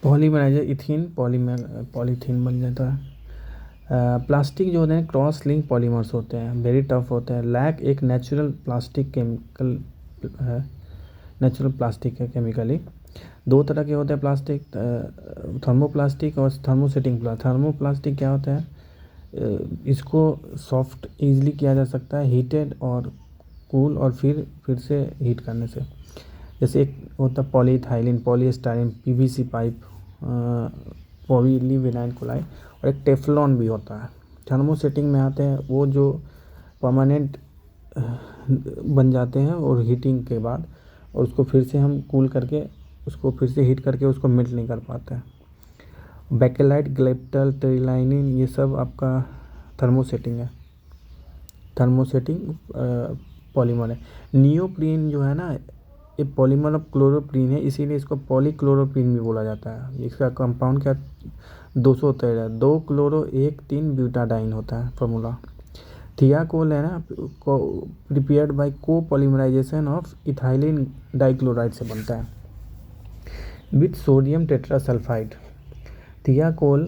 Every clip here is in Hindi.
पॉलीमराइजर इथीन पॉलीथीन बन जाता है। प्लास्टिक जो होते हैं क्रॉस लिंक पॉलीमर्स होते हैं, वेरी टफ होते हैं। लैक एक नेचुरल प्लास्टिक केमिकल है, नेचुरल प्लास्टिक है केमिकली। दो तरह के होते हैं प्लास्टिक, थर्मोप्लास्टिक और थर्मोसेटिंग प्लास्टिक। थर्मोप्लास्टिक क्या होता है, इसको सॉफ्ट ईजिली किया जा सकता है हीटेड और कूल और फिर से हीट करने से। जैसे एक होता है polyethylene, polystyrene, PVC pipe, polyvinyl chloride, और एक टेफ्लॉन भी होता है। थर्मोसेटिंग में आते हैं वो जो परमानेंट बन जाते हैं और हीटिंग के बाद, और उसको फिर से हम कूल करके उसको फिर से हीट करके उसको मेल्ट नहीं कर पाते हैं। बेकेलाइट, ग्लेप्टल, टेरिलाइनिन, ये सब आपका थर्मोसेटिंग है, थर्मोसेटिंग पॉलीमर है। नियोप्रीन जो है ना, ये पॉलीमर ऑफ क्लोरोप्रीन है, इसीलिए इसको पॉलीक्लोरोप्रीन भी बोला जाता है। इसका कंपाउंड क्या 213 है, 2 क्लोरो 1 3 ब्यूटाडाइन होता है फॉर्मूला। थियाकोल है ना, प्रिपेयर्ड बाय को पॉलीमराइजेशन ऑफ इथाइलिन डाइक्लोराइड से बनता है विथ सोडियम टेट्रासल्फाइड। थियाकोल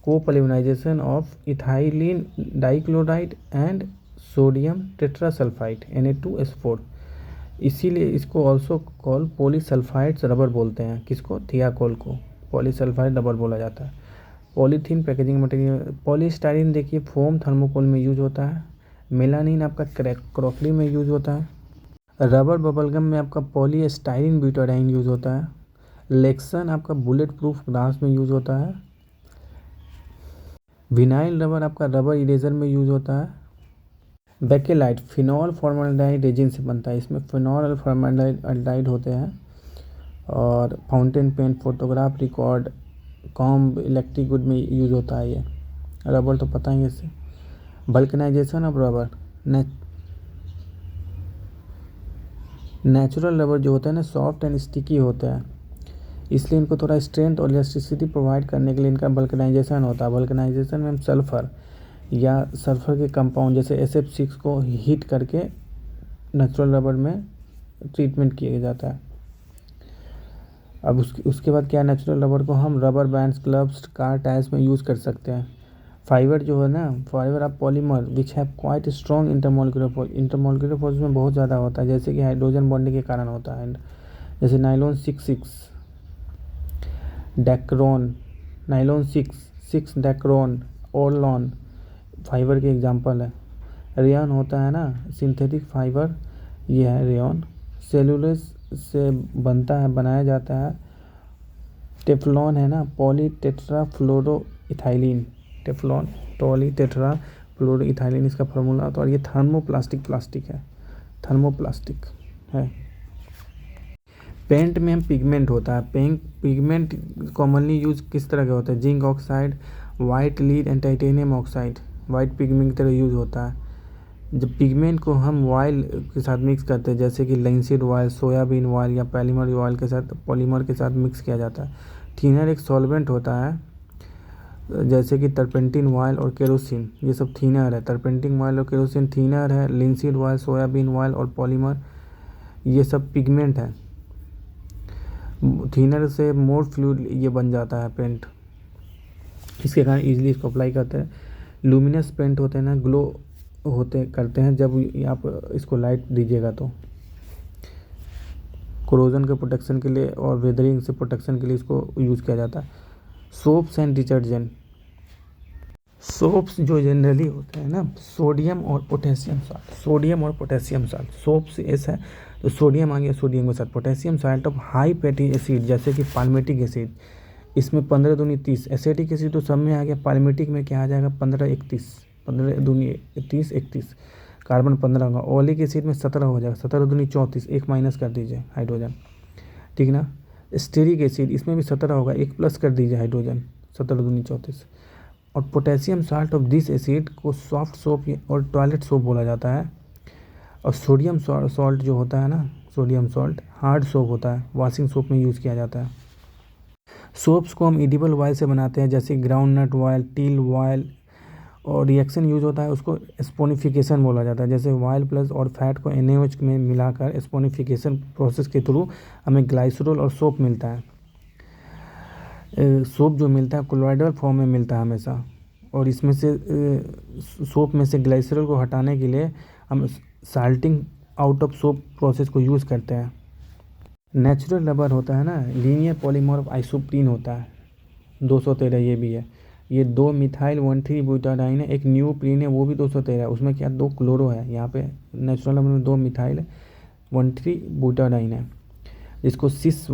को polymerisation of ethylene dichloride and sodium tetrasulphide Na2S4, इसीलिए इसको ऑल्सो कॉल पॉलीसल्फाइड्स रबर बोलते हैं। किसको? थियाकोल को पॉलीसल्फाइड रबर बोला जाता है। Polythene packaging material. पॉलीस्टाइरिन देखिए फोम थर्मोकोल में यूज होता है। मेलानिन आपका क्रॉकरी में यूज होता है। रबर बबलगम में आपका पॉलीस्टाइरिन ब्यूटाडाइन यूज होता है। लेक्सन आपका बुलेट प्रूफ ग्लास में यूज होता है। विनाइल रबर आपका रबर इरेजर में यूज होता है। बेकेलाइट फिनॉल फॉर्मल्डिहाइड रेजिन से बनता है, इसमें फिनॉल और फॉर्मल्डिहाइड होते हैं। और fountain pen, photograph, record, comb, electric good में यूज होता है। ये रबर तो पता ही है इससे। Vulcanisation of rubber, natural rubber जो होता है ना सॉफ्ट एंड स्टिकी होता है, इसलिए इनको थोड़ा स्ट्रेंथ और इलास्टिसिटी प्रोवाइड करने के लिए इनका वल्कनाइजेशन होता है। वल्कनाइजेशन में हम सल्फर या सल्फर के कंपाउंड जैसे SF6 को हीट करके नेचुरल रबर में ट्रीटमेंट किया जाता है। अब उसके बाद क्या, नेचुरल रबर को हम rubber bands, gloves, car tyres में यूज़ कर सकते हैं। फाइबर जो है ना, fibre of polymer which have quite strong intermolecular force में बहुत ज़्यादा होता है, जैसे कि हाइड्रोजन बॉन्डिंग के कारण होता है। जैसे nylon 6 Dacron, nylon 6 Dacron, Orlon fibre के एग्जांपल है। रेयन होता है ना सिंथेटिक फाइबर, ये है रेयन। सेलुलोज से बनता है, बनाया जाता है। टेफ्लॉन है ना पॉलीटेट्राफ्लोरोइथाइलिन, टेफ्लॉन पॉलीटेट्राफ्लोरोइथाइलिन इसका फार्मूला होता है। और ये प्लास्टिक है, थर्मोप्लास्टिक है। पेंट में हम पिगमेंट होता है, पिगमेंट कॉमनली यूज किस तरह का होता है, zinc oxide, white lead and titanium oxide, white pigment की तरह यूज होता है। जब पिगमेंट को हम ऑयल के साथ मिक्स करते हैं, जैसे कि लिंसीड ऑयल, सोयाबीन ऑयल या पॉलीमर ऑयल के साथ, पॉलीमर के साथ मिक्स किया जाता है। थीनर एक सॉल्वेंट होता है, जैसे कि टर्पेंटिन ऑयल और केरोसिन, ये सब थीनर है। टर्पेंटिन ऑयल और केरोसिन थीनर है। लिंसीड ऑयल, सोयाबीन ऑयल और पॉलीमर ये सब पिगमेंट है। थीनर से मोर फ्लूइड ये बन जाता है पेंट, इसके कारण इजीली इसको अप्लाई करते हैं। लुमिनस पेंट होते हैं ना, ग्लो करते हैं जब आप इसको लाइट दीजिएगा तो। कोरोजन के प्रोटेक्शन के लिए और वेदरिंग से प्रोटेक्शन के लिए इसको यूज़ किया जाता है। सोप्स एंड डिटर्जेंट, सोप्स जो जनरली होते हैं ना सोडियम और पोटेशियम साल्ट, सोप्स एस है तो सोडियम आ गया, सोडियम के साथ potassium salt of high fatty acid, जैसे कि पाल्मेटिक एसिड, इसमें 15 दूनी 30। एसिटिक एसिड तो सब में आ गया, पाल्मेटिक में क्या आ जाएगा 15 दूनी 31, कार्बन 15 होगा। ओलिक एसिड में 17 हो जाएगा, 17 दूनी 34, एक माइनस कर दीजिए हाइड्रोजन, ठीक ना। स्टेरिक एसिड इसमें भी 17 होगा, एक प्लस कर दीजिए हाइड्रोजन, 17 दूनी 34। और potassium salt of this acid को सॉफ्ट सोप और टॉयलेट सोप बोला जाता है। और सोडियम सॉल्ट जो होता है ना, सोडियम सॉल्ट हार्ड सोप होता है, वॉशिंग सोप में यूज़ किया जाता है। सोप्स को हम एडिबल ऑयल से बनाते हैं, जैसे ग्राउंड नट ऑयल, टील ऑयल, और रिएक्शन यूज होता है उसको स्पोनिफिकेशन बोला जाता है। जैसे ऑयल प्लस और फैट को NaOH में मिलाकर स्पोनिफिकेशन प्रोसेस के थ्रू हमें ग्लाइसरॉल और सोप मिलता है। सोप जो मिलता है कोलॉइडल फॉर्म में मिलता है हमेशा, और इसमें से सोप में से ग्लिसरॉल को हटाने के लिए हम salting out of soap process को यूज़ करते हैं। नेचुरल रबर होता है ना, लीनियर पॉलीमर आइसोप्रीन होता है, 213 ये भी है। ये 2 मिथाइल 1,3 ब्यूटाडाइन है, एक न्यूप्रीन है वो भी 213 है। उसमें क्या 2 क्लोरो है, यहाँ पे नेचुरल रबर में 2 मिथाइल 1,3 ब्यूटाडाइन है, इसको सिस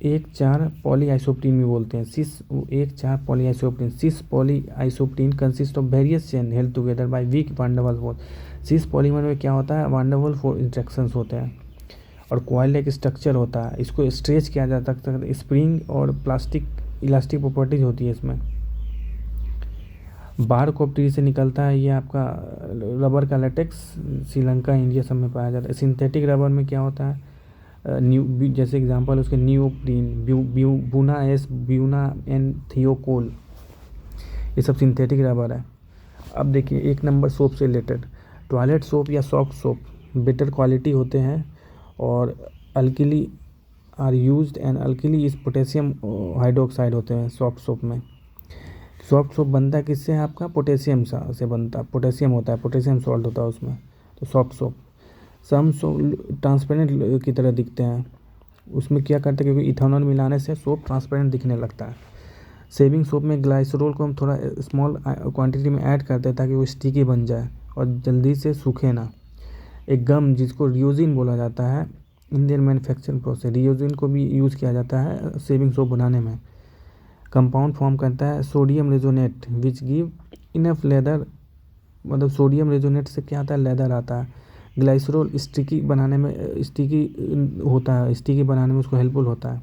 1,4 पॉली आइसोप्रीन भी बोलते हैं। Cis 1,4 polyisoprene. Cis polyisoprene consist of various chain held together by weak van der Waals force. Cis polymer में क्या होता है, वांडरवॉल फोर्स इंट्रैक्शंस होते हैं और कॉइल एक स्ट्रक्चर होता है, इसको स्ट्रेच किया जा सकता है, स्प्रिंग और प्लास्टिक इलास्टिक प्रॉपर्टीज होती है इसमें। बार ट्री से निकलता है ये आपका रबर का लेटेक्स, श्रीलंका इंडिया सब में पाया जाता है। सिंथेटिक रबर में क्या होता है, जैसे एग्जांपल उसके न्यूप्रीन, ब्यूना एंड थियोकोल, ये सब सिंथेटिक रबर है। अब देखिए 1 नंबर सोप से रिलेटेड, टॉयलेट सोप या सॉफ्ट सोप बेटर क्वालिटी होते हैं और alkali are used and alkali is potassium hydroxide होते हैं सॉफ्ट सोप में। सॉफ्ट सोप बनता है किससे, आपका पोटेशियम से बनता है, पोटेशियम होता है, पोटेशियम सॉल्ट होता है उसमें, तो सॉफ्ट सोप। सम सोप ट्रांसपेरेंट की तरह दिखते हैं, उसमें क्या करते हैं, क्योंकि इथेनॉल मिलाने से सोप ट्रांसपेरेंट दिखने लगता है। सेविंग सोप में ग्लाइसरोल को हम थोड़ा स्मॉल क्वांटिटी में ऐड करते हैं ताकि वो स्टिकी बन जाए और जल्दी से सूखे ना। एक गम जिसको रियोजिन बोला जाता है, इंडियन मैन्युफैक्चरिंग प्रोसेस, रियोजिन को भी यूज़ किया जाता है सेविंग सोप बनाने में। कंपाउंड फॉर्म करता है sodium resonate which give enough leather, मतलब सोडियम रेजोनेट से क्या आता है, लेदर आता है। ग्लाइसरोल स्टिकी बनाने में स्टिकी होता है, स्टिकी बनाने में उसको हेल्पफुल होता है।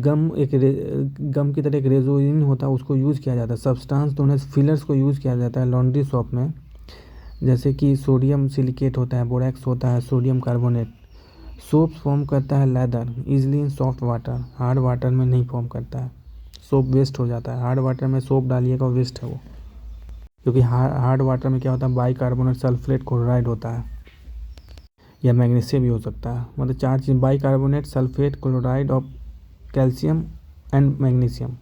गम की तरह एक रेजोइन होता है, उसको यूज़ किया जाता है। सब्सटेंस दोनों फिलर्स को यूज़ किया जाता है लॉन्ड्री शॉप में, जैसे कि सोडियम सिलिकेट होता है, बोरेक्स होता है, सोडियम कार्बोनेट। सोप फॉर्म करता है लेदर इजली इन सॉफ्ट वाटर, हार्ड वाटर में नहीं फॉर्म करता है, सोप वेस्ट हो जाता है। हार्ड वाटर में सोप डालिएगा वेस्ट है वो, क्योंकि हार्ड वाटर में क्या होता है, बाइकार्बोनेट सल्फेट क्लोराइड होता है या मैग्नीशियम भी हो सकता है, मतलब 4 चीज़, बाइकार्बोनेट, सल्फेट, क्लोराइड और कैल्शियम एंड मैग्नीशियम।